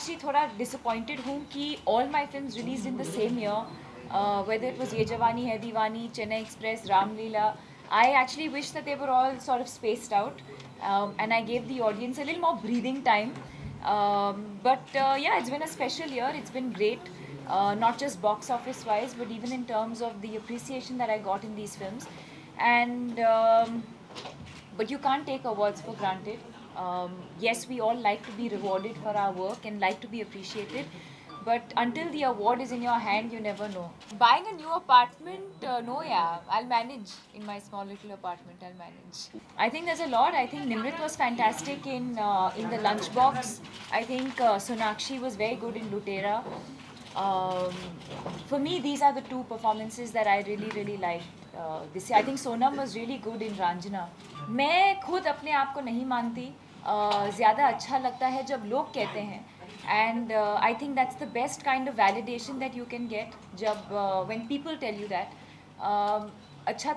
Actually थोड़ा disappointed हूँ कि all my film release in the same year, whether it was Yeh Jawaani Hai Deewani, Chennai Express, Ramleela. I actually wish that they were all sort of spaced out, and I gave the audience a little more breathing time. But yeah, it's been a special year. It's been great, not just box office wise, but even in terms of the appreciation that I got in these films. And but you can't take awards for granted. Yes, we all like to be rewarded for our work and like to be appreciated. But until the award is in your hand, you never know. Buying a new apartment, no, yeah, I'll manage in my small little apartment. I'll manage. I think there's a lot. I think Nimrit was fantastic in the lunchbox. I think Sonakshi was very good in Lutera. Um, for me, these are the two performances that I really liked this year. I think Sonam was really good in Ranjana. मैं खुद अपने आप को नहीं मानती. ज़्यादा अच्छा लगता है जब लोग कहते हैं. And I think that's the best kind of validation that you can get जब when people tell you that. अच्छा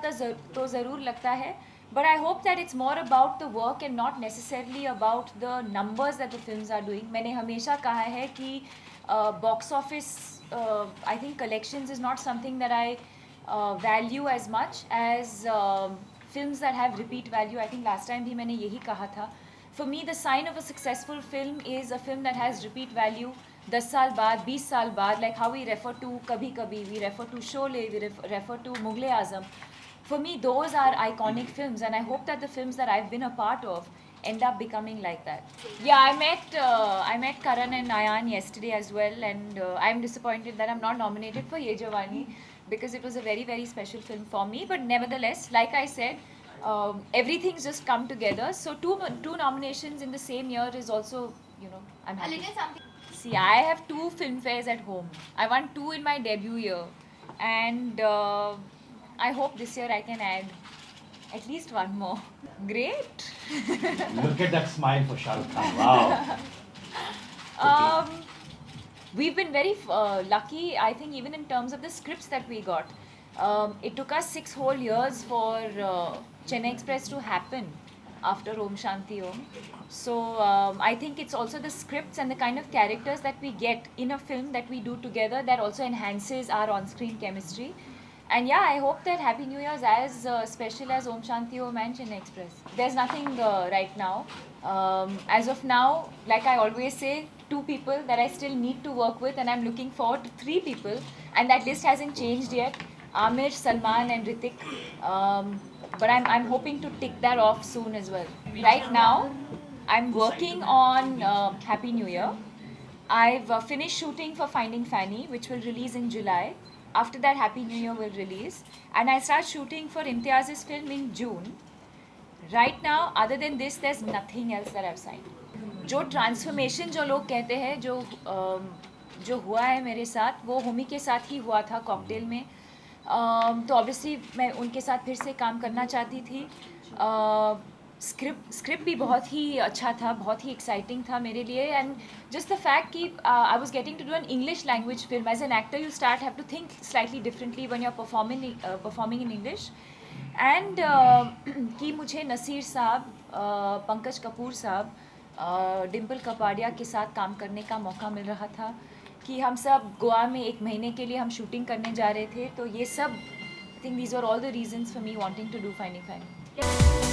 तो ज़रूर लगता है. But I hope that it's more about the work and not necessarily about the numbers that the films are doing. मैंने हमेशा कहा है कि box office, I think collections is not something that I value as much as films that have repeat value. I think last time भी मैंने यही कहा था. For me, the sign of a successful film is a film that has repeat value. 10 साल बाद, 20 साल बाद, like how we refer to Kabhi Kabhi, we refer to Sholay, we refer to Mughal-e-Azam. For me, those are iconic films, and I hope that the films that I've been a part of end up becoming like that. Yeah, I met Karan and Ayan yesterday as well, and I'm disappointed that I'm not nominated for Ye Jawani because it was a very special film for me. But nevertheless, like I said, everything's just come together. So two nominations in the same year is also, I'm happy. See, I have 2 film fairs at home. I won 2 in my debut year, and I hope this year I can add at least 1 more. Great. Look at that smile for Shah Rukh Khan. Wow. We've been very lucky, I think, even in terms of the scripts that we got. It took us 6 whole years for Chennai Express to happen after Om Shanti Om. So I think it's also the scripts and the kind of characters that we get in a film that we do together that also enhances our on-screen chemistry. And yeah, I hope that Happy New Year is as special as Om Shanti Om and Chennai Express. There's nothing right now. As of now, like I always say, 2 people that I still need to work with, and I'm looking forward to 3 people, and that list hasn't changed yet. Amir, Salman and Ritik. But I'm hoping to tick that off soon as well. Right now, I'm working on Happy New Year. I've finished shooting for Finding Fanny, which will release in July. After that, Happy New Year will release. And I start shooting for Imtiaz's film in June. Right now, other than this, there's nothing else that I've signed. जो transformation जो लोग कहते हैं, जो हुआ है मेरे साथ, वो हुमी के साथ ही हुआ था कॉकटेल में. तो ऑब्वियसली मैं उनके साथ फिर से काम करना चाहती थी. स्क्रिप्ट भी बहुत ही अच्छा था, बहुत ही एक्साइटिंग था मेरे लिए. एंड जस्ट द फैक्ट कि I was getting to do an English language film. As an actor you start have to think slightly differently when you are performing in English. And कि मुझे नसीर साहब, पंकज कपूर साहब, डिम्पल कपाड़िया के साथ काम करने का मौका मिल रहा था. कि हम सब गोवा में 1 महीने के लिए हम शूटिंग करने जा रहे थे. तो ये सब, I think these are all the reasons for me wanting to do Finding Fanny.